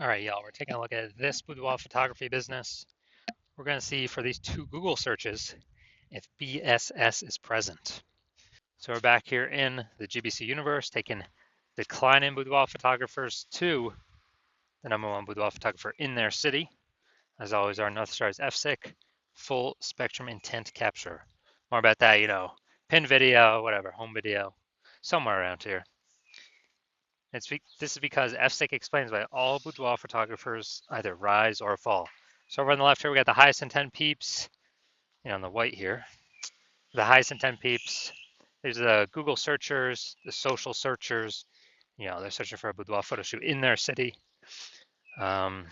All right, y'all, we're taking a look at this boudoir photography business. We're going to see for these two Google searches if BSS is present. So we're back here in the GBC universe, taking decline in boudoir photographers to the #1 boudoir photographer in their city. As always, our North Star is FSIC, full spectrum intent capture. More about that, pin video, whatever, home video, somewhere around here. This is because FSIC explains why all boudoir photographers either rise or fall. So over on the left here, we got the highest intent peeps, on the white here. The highest intent peeps. There's the Google searchers, the social searchers. They're searching for a boudoir photo shoot in their city. So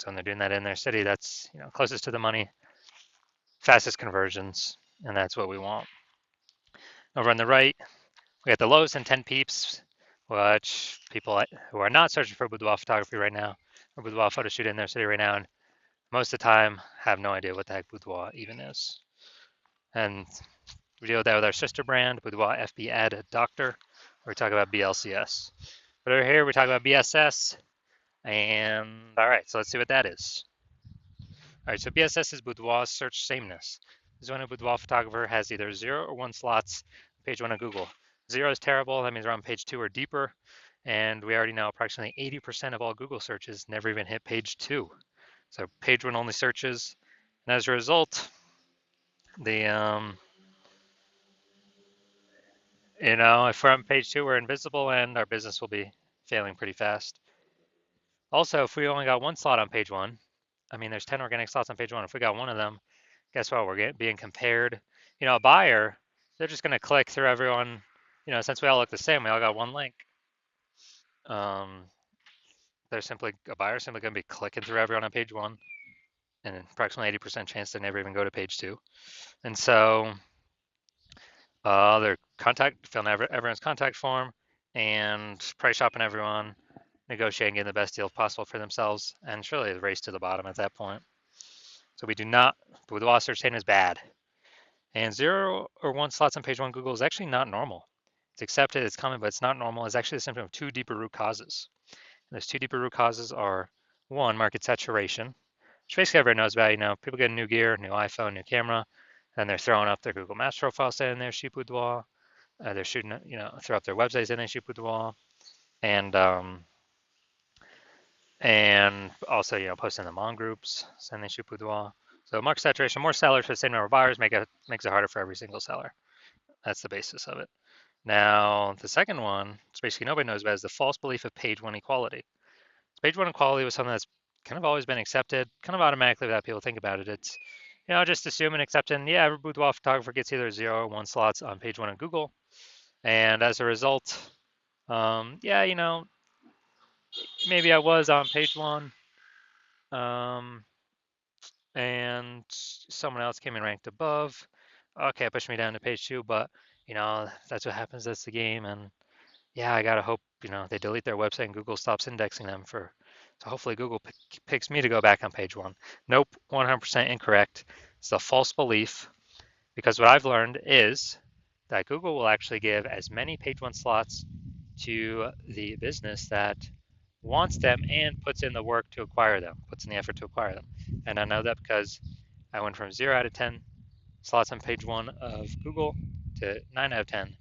when they're doing that in their city, that's closest to the money, fastest conversions, and that's what we want. Over on the right, we got the lowest intent peeps, which people who are not searching for boudoir photography right now, or boudoir photo shoot in their city right now, and most of the time have no idea what the heck boudoir even is. And we deal with that with our sister brand, Boudoir FB Ad Doctor, where we talk about BLCS. But over here, we talk about BSS, and all right, so let's see what that is. All right, so BSS is Boudoir Search Sameness. This is when a boudoir photographer has either 0 or 1 slots on page 1 of Google. 0 is terrible, that means we're on page 2 or deeper, and we already know approximately 80% of all Google searches never even hit page 2. So page 1 only searches, and as a result, the if we're on page 2, we're invisible, and our business will be failing pretty fast. Also, if we only got 1 slot on page 1, I mean, there's 10 organic slots on page 1. If we got 1 of them, guess what? We're being compared. A buyer, they're just going to click through everyone. Since we all look the same, we all got 1 link. A buyer simply going to be clicking through everyone on page 1, and approximately 80% chance they never even go to page 2. And so their filling everyone's contact form and price shopping everyone, negotiating, getting the best deal possible for themselves, and it's really a race to the bottom at that point. So we do not, boudoir search chain is bad. And 0 or 1 slots on page 1 Google is actually not normal. It's accepted, it's common, but it's not normal. It's actually a symptom of 2 deeper root causes. And those 2 deeper root causes are 1, market saturation, which basically everyone knows about. People get new gear, new iPhone, new camera, and they're throwing up their Google Maps profile saying they're shoot boudoir. They're shooting, throw up their websites saying they shoot boudoir, and also, posting them on groups saying they shoot boudoir. So market saturation, more sellers for the same number of buyers makes it harder for every single seller. That's the basis of it. Now, the second one, which basically nobody knows about, is the false belief of page 1 equality. Page 1 equality was something that's kind of always been accepted, kind of automatically without people think about it. It's, just assume and accepting, yeah, every boudoir photographer gets either 0 or 1 slots on page 1 of Google. And as a result, maybe I was on page 1, and someone else came and ranked above. Okay, pushed me down to page 2, but that's what happens. That's the game, and yeah, I gotta hope they delete their website and Google stops indexing them so hopefully Google picks me to go back on page 1. Nope, 100% incorrect. It's a false belief, because what I've learned is that Google will actually give as many page 1 slots to the business that wants them and puts in the work to acquire them, puts in the effort to acquire them. And I know that because I went from 0 out of 10 slots on page 1 of Google to 9 out of 10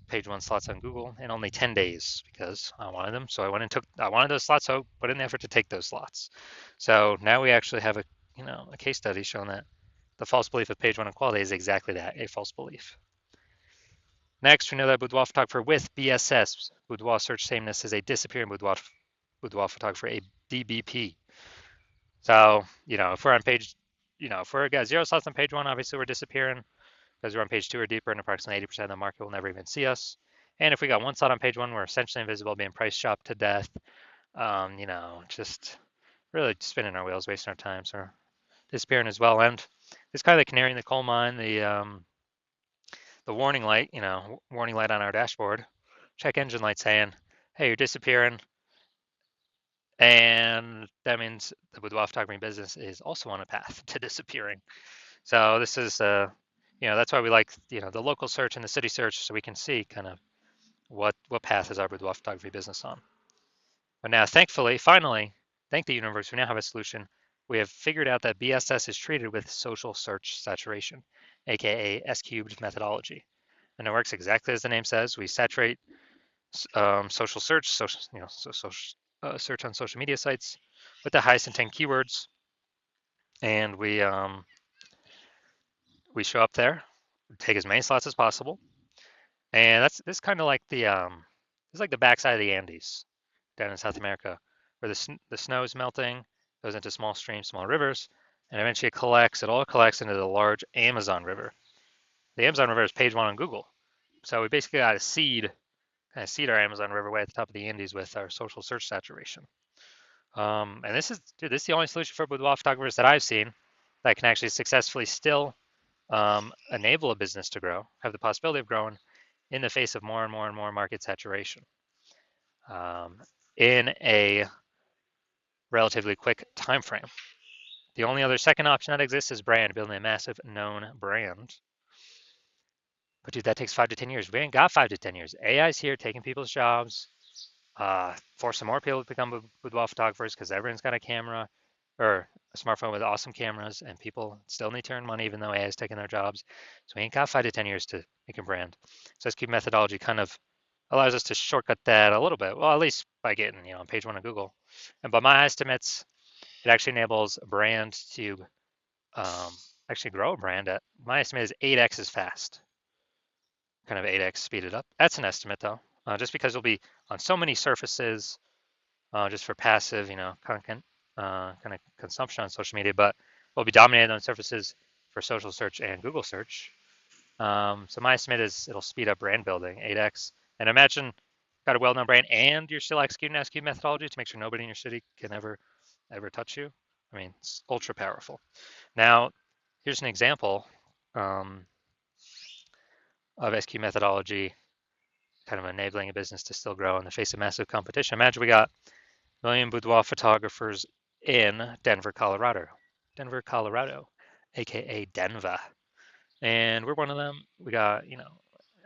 page 1 slots on Google in only 10 days because I wanted them. So I wanted those slots, so put in the effort to take those slots. So now we actually have a case study showing that the false belief of page 1 equality is exactly that, a false belief. Next, we know that boudoir photographer with BSS, boudoir search sameness, is a disappearing boudoir photographer, a DBP. So, if we're on page, if we're got 0 slots on page 1, obviously we're disappearing because we're on page 2 or deeper, and approximately 80% of the market will never even see us. And if we got 1 slot on page 1, we're essentially invisible, being price shopped to death. Just really spinning our wheels, wasting our time, so disappearing as well. And it's kind of the canary in the coal mine, the warning light, warning light on our dashboard, check engine light saying, hey, you're disappearing. And that means the boudoir photography business is also on a path to disappearing. So this is, that's why we like, the local search and the city search, so we can see kind of what path is our boudoir photography business on. But now, thankfully, finally, thank the universe, we now have a solution. We have figured out that BSS is treated with social search saturation, aka S cubed methodology. And it works exactly as the name says. We saturate social search, social search on social media sites with the highest intent keywords, and we show up there, take as many slots as possible, and that's this kind of like it's like the backside of the Andes down in South America, where the snow is melting, goes into small streams, small rivers, and eventually it all collects into the large Amazon River. The Amazon River is page one on Google, so we basically got to kind of seed our Amazon River way at the top of the Andes with our social search saturation. And this is the only solution for boudoir photographers that I've seen that can actually successfully still enable a business to grow, have the possibility of growing in the face of more and more and more market saturation in a relatively quick time frame. The only other second option that exists is brand, building a massive known brand. But dude, that takes 5 to 10 years. We ain't got 5 to 10 years. AI's here taking people's jobs, forcing more people to become boudoir photographers because everyone's got a camera or a smartphone with awesome cameras, and people still need to earn money even though AI is taking their jobs. So we ain't got 5 to 10 years to make a brand. So SQ methodology kind of allows us to shortcut that a little bit. Well, at least by getting on page one of Google. And by my estimates, it actually enables a brand to actually grow a brand at my estimate is 8x as fast, kind of 8x speeded up. That's an estimate though, just because it'll be on so many surfaces, just for passive, content kind of consumption on social media, but we'll be dominated on surfaces for social search and Google search. So my estimate is it'll speed up brand building 8x. And imagine got a well-known brand and you're still executing SQ methodology to make sure nobody in your city can ever touch you. I mean, it's ultra powerful. Now, here's an example of SQ methodology kind of enabling a business to still grow in the face of massive competition. Imagine we got a million boudoir photographers in Denver, Colorado. Denver, Colorado, aka Denver. And we're one of them. We got,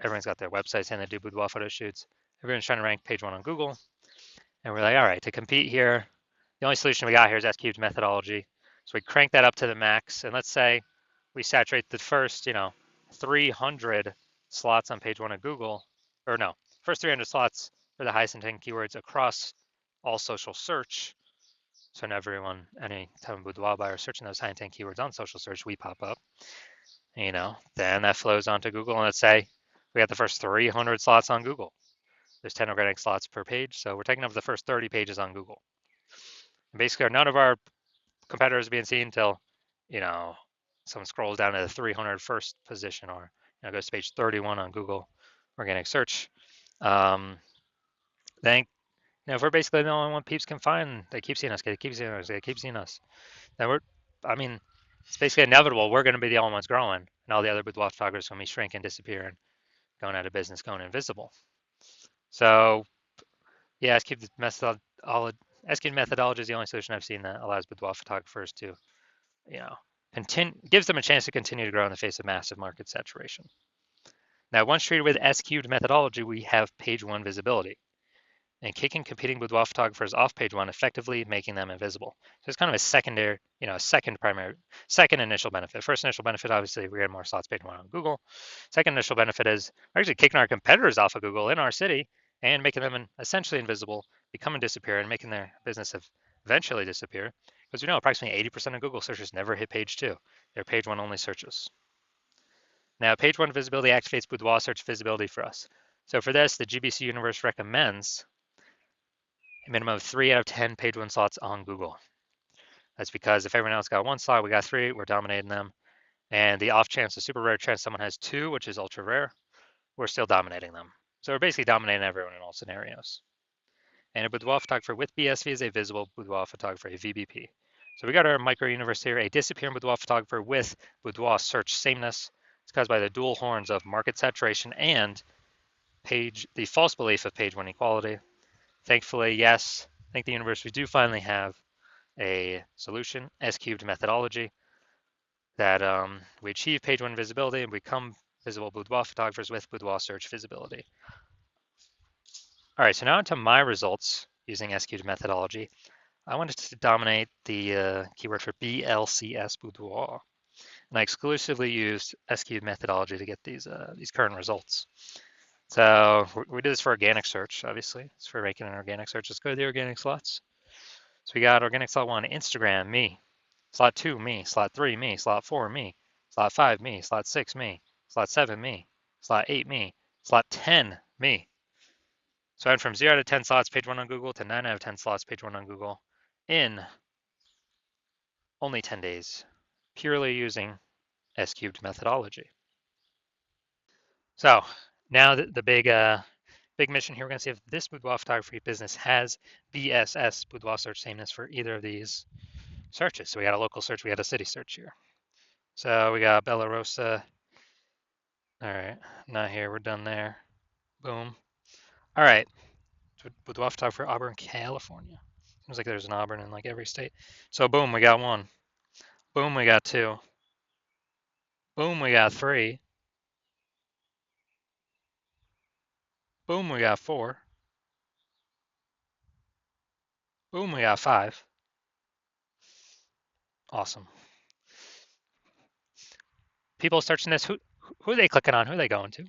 everyone's got their websites and they do boudoir photo shoots. Everyone's trying to rank page one on Google. And we're like, all right, to compete here, the only solution we got here is S-cubed methodology. So we crank that up to the max. And let's say we saturate the first, 300 slots on page one of Google, or no, first 300 slots for the highest intent keywords across all social search. So now any time a boudoir buyer searching those high intent keywords on social search, we pop up. Then that flows onto Google, and let's say we got the first 300 slots on Google. There's 10 organic slots per page, so we're taking up the first 30 pages on Google. And basically, none of our competitors are being seen until, someone scrolls down to the 301st position or goes to page 31 on Google organic search. Then, if we're basically the only one peeps can find, they keep seeing us, they keep seeing us, they keep seeing us. Then it's basically inevitable. We're going to be the only ones growing, and all the other boudoir photographers will be shrinking, disappearing, going out of business, going invisible. So, yeah, SQ methodology is the only solution I've seen that allows boudoir photographers to, gives them a chance to continue to grow in the face of massive market saturation. Now, once treated with SQ methodology, we have page one visibility and kicking competing boudoir photographers off page one, effectively making them invisible. So it's kind of a second initial benefit. First initial benefit, obviously, we get more slots page one on Google. Second initial benefit is we're actually kicking our competitors off of Google in our city and making them essentially invisible, becoming disappear, and making their business eventually disappear. Because we know approximately 80% of Google searches never hit page two. They're page one only searches. Now, page one visibility activates boudoir search visibility for us. So for this, the GBC universe recommends a minimum of 3 out of 10 page one slots on Google. That's because if everyone else got one slot, we got 3, we're dominating them. And the off chance, the super rare chance someone has 2, which is ultra rare, we're still dominating them. So we're basically dominating everyone in all scenarios. And a boudoir photographer with BSV is a visible boudoir photographer, a VBP. So we got our micro universe here, a disappearing boudoir photographer with boudoir search sameness. It's caused by the dual horns of market saturation and the false belief of page one equality. Thankfully, yes, I think the universe, we do finally have a solution, S-cubed methodology, that we achieve page one visibility and become visible boudoir photographers with boudoir search visibility. All right, so now onto my results using SQ'd methodology. I wanted to dominate the keyword for BLCS Boudoir, and I exclusively used SQ'd methodology to get these current results. So we did this for organic search, obviously. It's for making an organic search. Let's go to the organic slots. So we got organic slot 1, Instagram, me. Slot 2, me. Slot 3, me. Slot 4, me. Slot 5, me. Slot 6, me. Slot 7, me. Slot 8, me. Slot 10, me. So I went from 0 out of 10 slots, page 1 on Google, to 9 out of 10 slots, page 1 on Google, in only 10 days, purely using S-cubed methodology. So now the big mission here, we're going to see if this boudoir photography business has BSS, boudoir search sameness, for either of these searches. So we got a local search, we got a city search here. So we got Bella Rosa. All right, not here, we're done there. Boom. All right, boudoir photography for Auburn, California. Seems like there's an Auburn in like every state. So boom, we got 1. Boom, we got 2. Boom, we got 3. Boom, we got 4. Boom, we got 5. Awesome. People searching this, who are they clicking on? Who are they going to?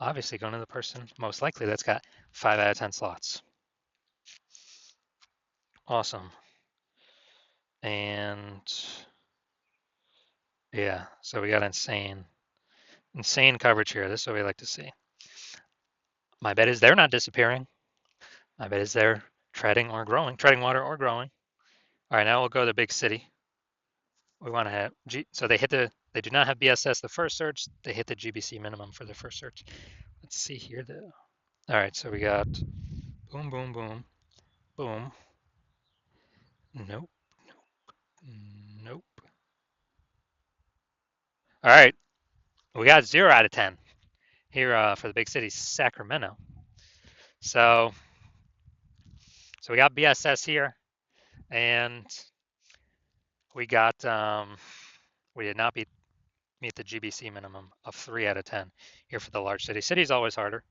Obviously going to the person most likely that's got 5 out of 10 slots. Awesome. And yeah, so we got insane coverage here. This is what we like to see. My bet is they're not disappearing. My bet is they're treading water or growing. All right, now we'll go to the big city. We want to have so they do not have BSS the first search. They hit the GBC minimum for the first search. Let's see here though. All right, so we got boom, boom, boom, boom. Nope, nope. All right, we got 0 out of 10 here for the big city, Sacramento. So we got BSS here, and we got we did not meet the GBC minimum of 3 out of 10 here for the large city. City is always harder.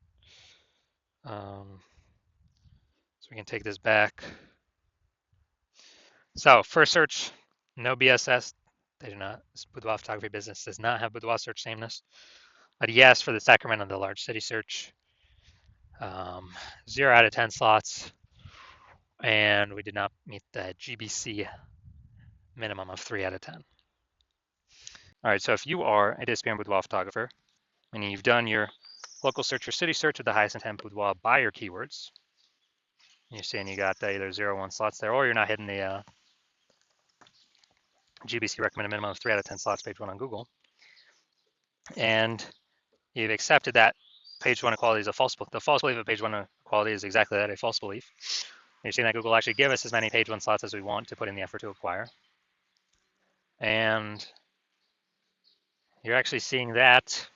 So we can take this back. So first search, no BSS. They do not. This boudoir photography business does not have boudoir search sameness. But yes, for the Sacramento, the large city search, 0 out of 10 slots, and we did not meet the GBC minimum of 3 out of 10. All right, so if you are a disappearing boudoir photographer, meaning you've done your local search or city search with the highest intent boudoir buyer keywords, you're seeing you got either 0 or 1 slots there, or you're not hitting the GBC recommended minimum of 3 out of 10 slots, page 1 on Google, and you've accepted that page 1 equality is a false belief. The false belief of page 1 equality is exactly that, a false belief. You're seeing that Google actually give us as many page 1 slots as we want to put in the effort to acquire. And you're actually seeing that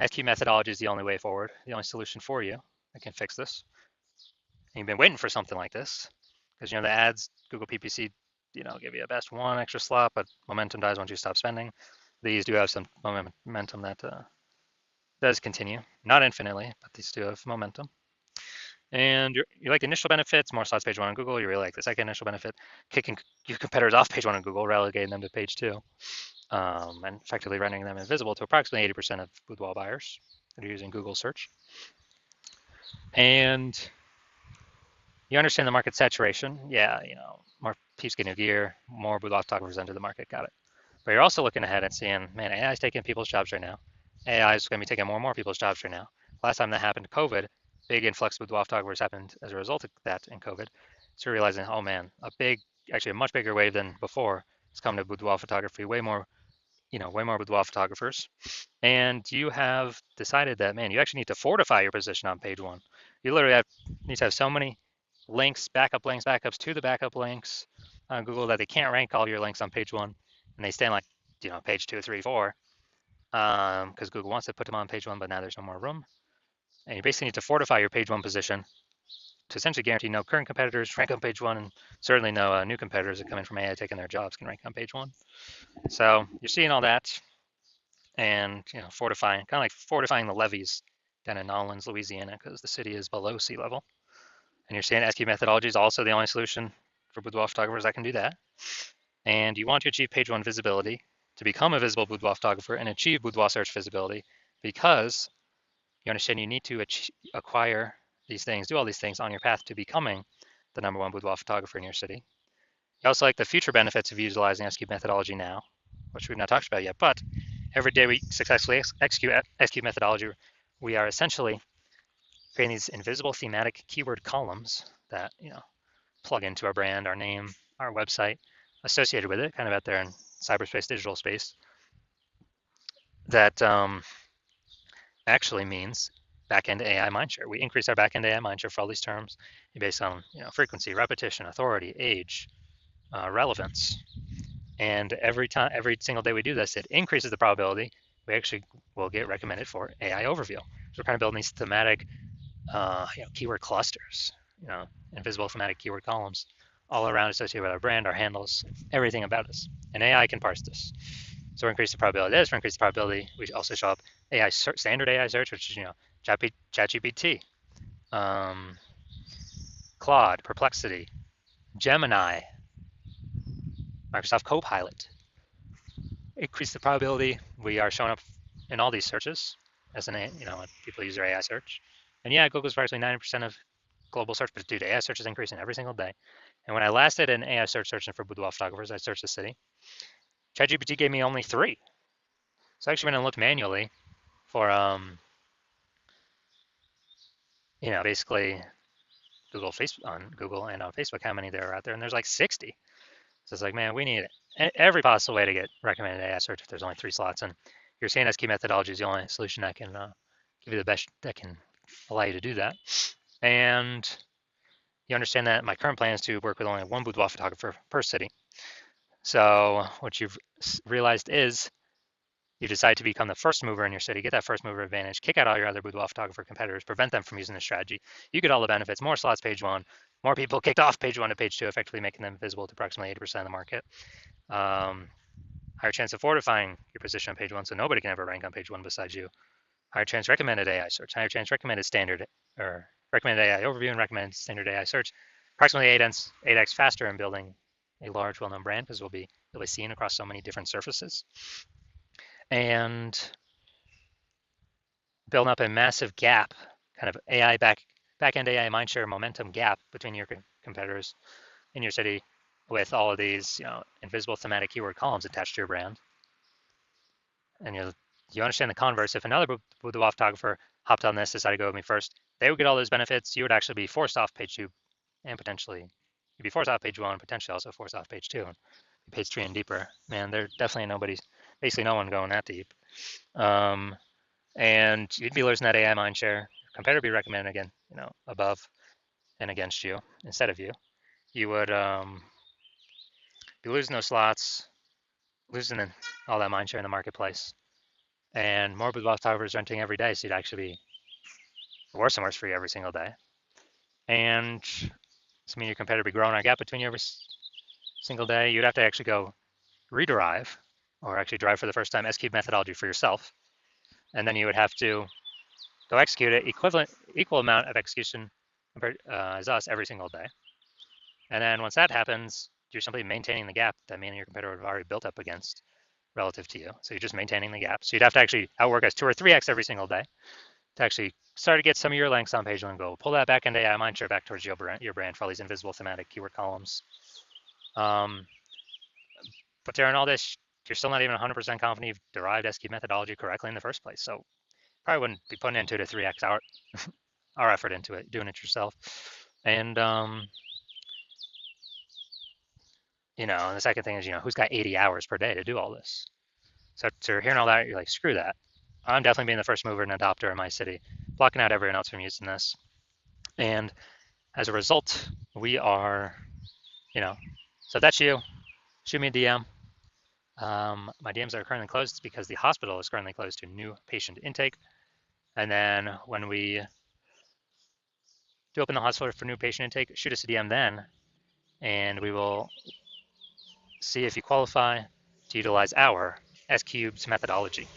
SQ methodology is the only way forward, the only solution for you that can fix this. And you've been waiting for something like this because the ads, Google PPC, give you a best 1 extra slot, but momentum dies once you stop spending. These do have some momentum that does continue, not infinitely, but these do have momentum. And you like initial benefits, more slots page 1 on Google. You really like the second initial benefit, kicking your competitors off page 1 on Google, relegating them to page 2, and effectively rendering them invisible to approximately 80% of boudoir buyers that are using Google search. And you understand the market saturation. Yeah, more peeps get new gear, more boudoir photographers enter the market, got it. But you're also looking ahead and seeing, man, AI is taking people's jobs right now. AI is going to be taking more and more people's jobs right now. Last time that happened, COVID, big influx of boudoir photographers happened as a result of that in COVID. So you're realizing, oh man, actually a much bigger wave than before has come to boudoir photography, way more boudoir photographers. And you have decided that, man, you actually need to fortify your position on page 1. You literally need to have so many links, backups to the backup links on Google that they can't rank all your links on page 1. And they stay on page 2, 3, 4, because Google wants to put them on page 1, but now there's no more room. And you basically need to fortify your page 1 position to essentially guarantee no current competitors rank on page 1, and certainly no new competitors that come in from AI taking their jobs can rank on page 1. So you're seeing all that, and fortifying, kind of like fortifying the levees down in Nolens, Louisiana, because the city is below sea level. And you're saying SQ methodology is also the only solution for boudoir photographers that can do that. And you want to achieve page one visibility to become a visible boudoir photographer and achieve boudoir search visibility, because you understand you need to acquire these things, do all these things on your path to becoming the #1 boudoir photographer in your city. You also like the future benefits of utilizing SQ methodology now, which we've not talked about yet, but every day we successfully execute SQ methodology, we are essentially creating these invisible thematic keyword columns that, plug into our brand, our name, our website, associated with it, kind of out there in cyberspace, digital space, that actually means backend AI mindshare. We increase our backend AI mindshare for all these terms based on frequency, repetition, authority, age, relevance. And every single day we do this, it increases the probability we actually will get recommended for AI overview. So we're kind of building these thematic keyword clusters, invisible thematic keyword columns all around associated with our brand, our handles, everything about us. And AI can parse this. So we're increasing the probability of this, we're increasing the probability we also show up AI search, standard AI search, which is, ChatGPT, Claude, Perplexity, Gemini, Microsoft Copilot. Increase the probability we are showing up in all these searches as when people use their AI search. And yeah, Google's approximately 90% of global search, but dude, AI search is increasing every single day. And when I last did an AI search searching for boudoir photographers, I searched the city. ChatGPT gave me only 3. So I actually went and looked manually for basically on Google and on Facebook how many there are out there, and there's like 60. So it's like, man, we need every possible way to get recommended AI search if there's only 3 slots. And your SQ methodology is the only solution that can give you the best, that can allow you to do that. And you understand that my current plan is to work with only 1 boudoir photographer per city. So what you've realized is you decide to become the first mover in your city, get that first mover advantage, kick out all your other boudoir photographer competitors, prevent them from using this strategy. You get all the benefits, more slots page 1, more people kicked off page 1 to page 2, effectively making them visible to approximately 80% of the market. Higher chance of fortifying your position on page 1, so nobody can ever rank on page 1 besides you. Higher chance recommended AI search, higher chance recommended standard, or recommended AI overview and recommended standard AI search. Approximately 8x faster in building a large, well-known brand, because you'll be seen across so many different surfaces. And building up a massive gap, kind of AI back-end AI mindshare momentum gap between your competitors in your city, with all of these invisible thematic keyword columns attached to your brand. And you understand the converse. If another boudoir photographer hopped on this, decided to go with me first, they would get all those benefits. You would actually be forced off page 2, and potentially you'd be forced off page 1, potentially also forced off page 2, page 3 and deeper. Man, there's definitely basically no one going that deep. And you'd be losing that AI mindshare. Your competitor would be recommended again, above and against you instead of you. You would be losing those slots, losing all that mindshare in the marketplace, and more boudoir photographers renting every day. So you'd actually be worse and worse for you every single day. And this means your competitor would be growing a gap between you every single day. You'd have to actually go rederive, or actually drive for the first time SQ methodology for yourself. And then you would have to go execute it equal amount of execution as us every single day. And then once that happens, you're simply maintaining the gap that me and your competitor have already built up against relative to you. So you're just maintaining the gap. So you'd have to actually outwork us 2 or 3x every single day to actually start to get some of your links on page 1 and go pull that back into AI mindshare back towards your brand for all these invisible thematic keyword columns. But during all this, you're still not even 100% confident you've derived SQ methodology correctly in the first place. So probably wouldn't be putting in 2 to 3x our effort into it, doing it yourself. And and the second thing is, who's got 80 hours per day to do all this? So hearing all that, you're like, screw that. I'm definitely being the first mover and adopter in my city, blocking out everyone else from using this. And as a result, we are, so if that's you, shoot me a DM. My DMs are currently closed because the hospital is currently closed to new patient intake. And then when we do open the hospital for new patient intake, shoot us a DM then, and we will see if you qualify to utilize our S-Cubes methodology.